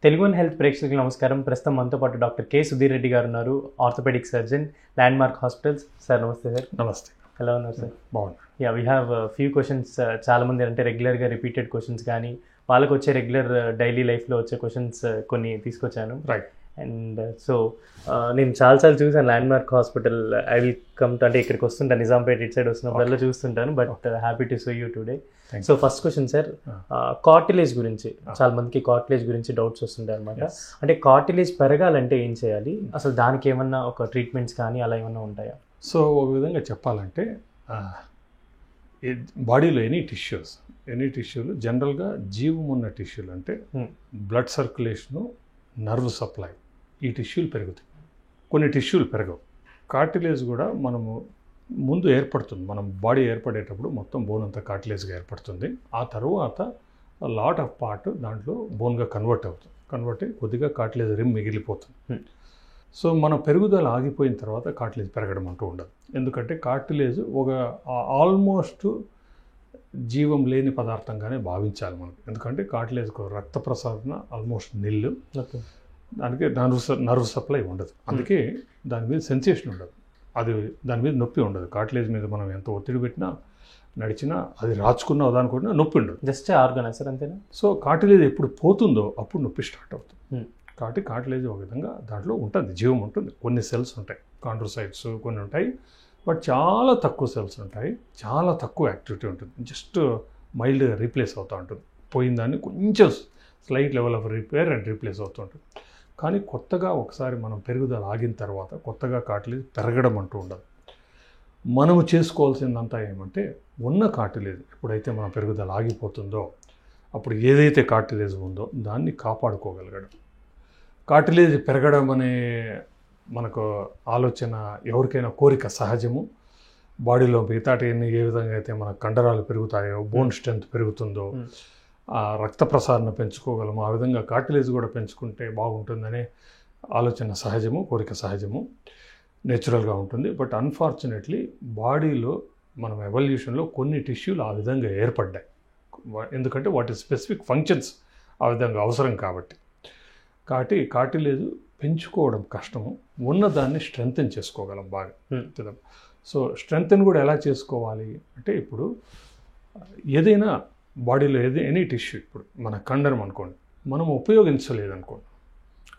Telugu one health ప్రేక్షకులకు నమస్కారం. ప్రస్తుతం మనతో పాటు డాక్టర్ కె సుధీర్ రెడ్డి గారు ఉన్నారు, orthopaedic surgeon, Landmark Hospitals. Sir నమస్తే. సార్ నమస్తే. ఎలా ఉన్నారు సార్? బాగున్నారు. Yeah, we have few questions. చాలామంది అంటే రెగ్యులర్గా రిపీటెడ్ క్వశ్చన్స్ కానీ వాళ్ళకు వచ్చే రెగ్యులర్ డైలీ లైఫ్లో వచ్చే క్వశ్చన్స్ కొన్ని తీసుకొచ్చాను. రైట్. అండ్ సో నేను చాలాసార్లు చూసాను Landmark Hospital. I will come to, అంటే ఇక్కడికి వస్తుంటాను, నిజాంపేట ఇటు సైడ్ వస్తున్నప్పుడల్లా చూస్తుంటాను. But happy to see you today. So first question sir, cartilage గురించి చాలా మందికి కార్టిలేజ్ గురించి డౌట్స్ వస్తుంటాయి అనమాట. అంటే కార్టిలేజ్ పెరగాలంటే ఏం చేయాలి, అసలు దానికి ఏమన్నా ఒక ట్రీట్మెంట్స్ కానీ అలా ఏమన్నా ఉంటాయా? సో ఒక విధంగా చెప్పాలంటే బాడీలో ఎనీ టిష్యూలు జనరల్గా జీవం ఉన్న టిష్యూలు అంటే బ్లడ్ సర్క్యులేషను, నర్వ్ సప్లై, ఈ టిష్యూలు పెరుగుతాయి. కొన్ని టిష్యూలు పెరగవు. కార్టిలేజ్ కూడా మనము ముందు ఏర్పడుతుంది. మనం బాడీ ఏర్పడేటప్పుడు మొత్తం బోన్ అంతా కార్టిలేజ్గా ఏర్పడుతుంది. ఆ తర్వాత లాట్ ఆఫ్ పార్ట్ దాంట్లో బోన్గా కన్వర్ట్ అయ్యి కొద్దిగా కార్టిలేజ్ రిమ్ మిగిలిపోతుంది. సో మన పెరుగుదల ఆగిపోయిన తర్వాత కార్టిలేజ్ పెరగడం అంటూ ఉండదు. ఎందుకంటే కార్టిలేజ్ ఒక ఆల్మోస్ట్ జీవం లేని పదార్థంగానే భావించాలి మనం. ఎందుకంటే కార్టిలేజ్కు రక్త ప్రసరణ ఆల్మోస్ట్ నిల్లు, దానికి నర్వ్ సప్లై ఉండదు. అందుకే దాని మీద సెన్సేషన్ ఉండదు, అది దాని మీద నొప్పి ఉండదు. కార్టిలేజ్ మీద మనం ఎంత ఒత్తిడి పెట్టినా, నడిచినా, అది రాచుకున్నా దానికొన్నా నొప్పి ఉండదు. జస్ట్ ఆర్గన్ సార్, అంతేనా? సో కార్టిలేజ్ ఎప్పుడు పోతుందో అప్పుడు నొప్పి స్టార్ట్ అవుతుంది. కాబట్టి కార్టిలేజ్ ఒక విధంగా దాంట్లో ఉంటుంది, జీవం ఉంటుంది. కొన్ని సెల్స్ ఉంటాయి, కాండ్రోసైట్స్ కొన్ని ఉంటాయి, బట్ చాలా తక్కువ సెల్స్ ఉంటాయి, చాలా తక్కువ యాక్టివిటీ ఉంటుంది. జస్ట్ మైల్డ్గా రీప్లేస్ అవుతూ ఉంటుంది. పోయిన దాన్ని కొంచెం slight level of repair and replace అవుతూ ఉంటుంది. కానీ కొత్తగా ఒకసారి మనం పెరుగుదల ఆగిన తర్వాత కొత్తగా కార్టిలేజ్ పెరగడం అంటూ ఉండదు. మనము చేసుకోవాల్సిందంతా ఏమంటే, ఉన్న కార్టిలేజ్ ఎప్పుడైతే మన పెరుగుదల ఆగిపోతుందో అప్పుడు ఏదైతే కార్టిలేజ్ ఉందో దాన్ని కాపాడుకోగలగడం. కార్టిలేజ్ పెరగడం అనే మనకు ఆలోచన, ఎవరికైనా కోరిక సహజము. బాడీలో మిగతాటి ఏ విధంగా అయితే మన కండరాలు పెరుగుతాయో, బోన్ స్ట్రెంత్ పెరుగుతుందో, రక్త ప్రసారణ పెంచుకోగలము, ఆ విధంగా కార్టిలేజ్ కూడా పెంచుకుంటే బాగుంటుందనే ఆలోచన సహజము, కోరిక సహజము, నేచురల్గా ఉంటుంది. బట్ అన్ఫార్చునేట్లీ బాడీలో మనం ఎవల్యూషన్లో కొన్ని టిష్యూలు ఆ విధంగా ఏర్పడ్డాయి. ఎందుకంటే వాటి స్పెసిఫిక్ ఫంక్షన్స్ ఆ విధంగా అవసరం కాబట్టి కార్టిలేజ్ పెంచుకోవడం కష్టము. ఉన్నదాన్ని స్ట్రెంగ్తెన్ చేసుకోగలం బాగా. సో స్ట్రెంగ్తెన్ కూడా ఎలా చేసుకోవాలి అంటే, ఇప్పుడు ఏదైనా బాడీలో ఎనీ టిష్యూ, ఇప్పుడు మన కండరం అనుకోండి, మనం ఉపయోగించలేదనుకోండి,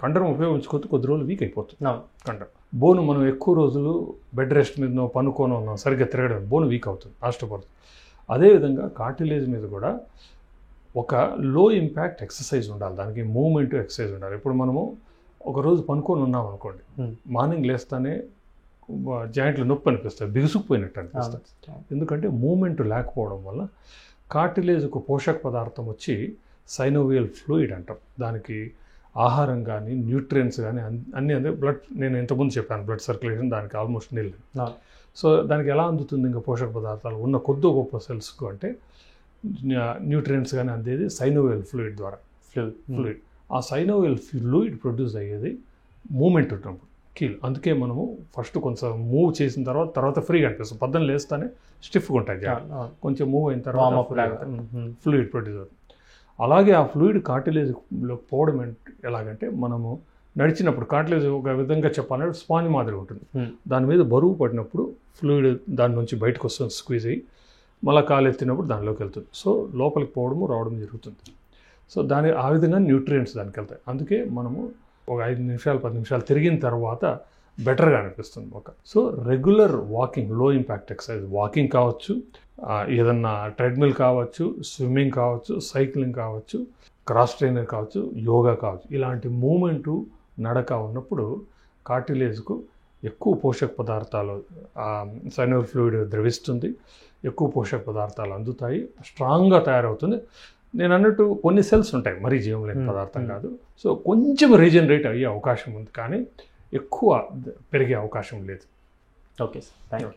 కండరం ఉపయోగించుకోతే కొద్ది రోజులు వీక్ అయిపోతుంది కండరం. బోను మనం ఎక్కువ రోజులు బెడ్ రెస్ట్ మీద పనుకొని ఉన్నాం, సరిగ్గా తిరగడం, బోను వీక్ అవుతుంది, ఆస్టియోపోరోసిస్. అదేవిధంగా కార్టిలేజ్ మీద కూడా ఒక లో ఇంపాక్ట్ ఎక్సర్సైజ్ ఉండాలి, దానికి మూవ్మెంట్ ఎక్సర్సైజ్ ఉండాలి. ఇప్పుడు మనము ఒకరోజు పనుకొని ఉన్నాం అనుకోండి, మార్నింగ్ లేస్తానే జాయింట్లు నొప్పి అనిపిస్తాయి, బిగుసుకుపోయినట్టు అనిపిస్తాయి. ఎందుకంటే మూమెంట్ లేకపోవడం వల్ల కార్టిలేజ్కు పోషక పదార్థం వచ్చి సైనోవియల్ ఫ్లూయిడ్ అంటాం. దానికి ఆహారం కానీ న్యూట్రియంట్స్ కానీ అన్నీ అందే. బ్లడ్, నేను ఇంతకుముందు చెప్పాను, బ్లడ్ సర్క్యులేషన్ దానికి ఆల్మోస్ట్ నిల్. సో దానికి ఎలా అందుతుంది ఇంకా పోషక పదార్థాలు ఉన్న కొద్ది గొప్ప సెల్స్కు అంటే న్యూట్రియంట్స్ కానీ అందేది సైనోవియల్ ఫ్లూయిడ్ ద్వారా. ఫ్లూయిడ్, ఆ సైనోవియల్ ఫ్లూయిడ్ ప్రొడ్యూస్ అయ్యేది మూమెంట్ ఉన్నప్పుడు కీలు. అందుకే మనము ఫస్ట్ కొంచెం మూవ్ చేసిన తర్వాత ఫ్రీగా అనిపిస్తుంది. పొద్దున్న లేస్తానే స్టిఫ్గా ఉంటాయి, కొంచెం మూవ్ అయిన తర్వాత ఫ్లూయిడ్ ప్రొడ్యూస్ అవుతుంది. అలాగే ఆ ఫ్లూయిడ్ కార్టిలేజ్లో పోవడం ఎలాగంటే, మనము నడిచినప్పుడు కార్టిలేజ్ ఒక విధంగా చెప్పాలంటే స్పాంజ్ మాదిరి ఉంటుంది. దాని మీద బరువు పడినప్పుడు ఫ్లూయిడ్ దాని నుంచి బయటకు వస్తుంది, స్క్వీజ్ అయ్యి, మళ్ళీ కాలు ఎత్తినప్పుడు దానిలోకి వెళ్తుంది. సో లోపలికి పోవడము రావడం జరుగుతుంది. సో ఆ విధంగా న్యూట్రియంట్స్ దానికి వెళ్తాయి. అందుకే మనము ఒక 5 నిమిషాలు 10 నిమిషాలు తిరిగిన తర్వాత బెటర్గా అనిపిస్తుంది ఒక. సో రెగ్యులర్ వాకింగ్, లో ఇంపాక్ట్ ఎక్సర్సైజ్, వాకింగ్ కావచ్చు, ఏదన్నా ట్రెడ్మిల్ కావచ్చు, స్విమ్మింగ్ కావచ్చు, సైక్లింగ్ కావచ్చు, క్రాస్ ట్రైనర్ కావచ్చు, యోగా కావచ్చు, ఇలాంటి మూమెంటు నడక ఉన్నప్పుడు కార్టిలేజ్కు ఎక్కువ పోషక పదార్థాలు, సైనోవియల్ ఫ్లూయిడ్ ద్రవిస్తుంది, ఎక్కువ పోషక పదార్థాలు అందుతాయి, స్ట్రాంగ్గా తయారవుతుంది. నేను అన్నట్టు కొన్ని సెల్స్ ఉంటాయి, మరీ జీవం లేని పదార్థం కాదు. సో కొంచెం రీజనరేట్ అయ్యే అవకాశం ఉంది, కానీ ఎక్కువ పెరిగే అవకాశం లేదు. Okay sir, thank you.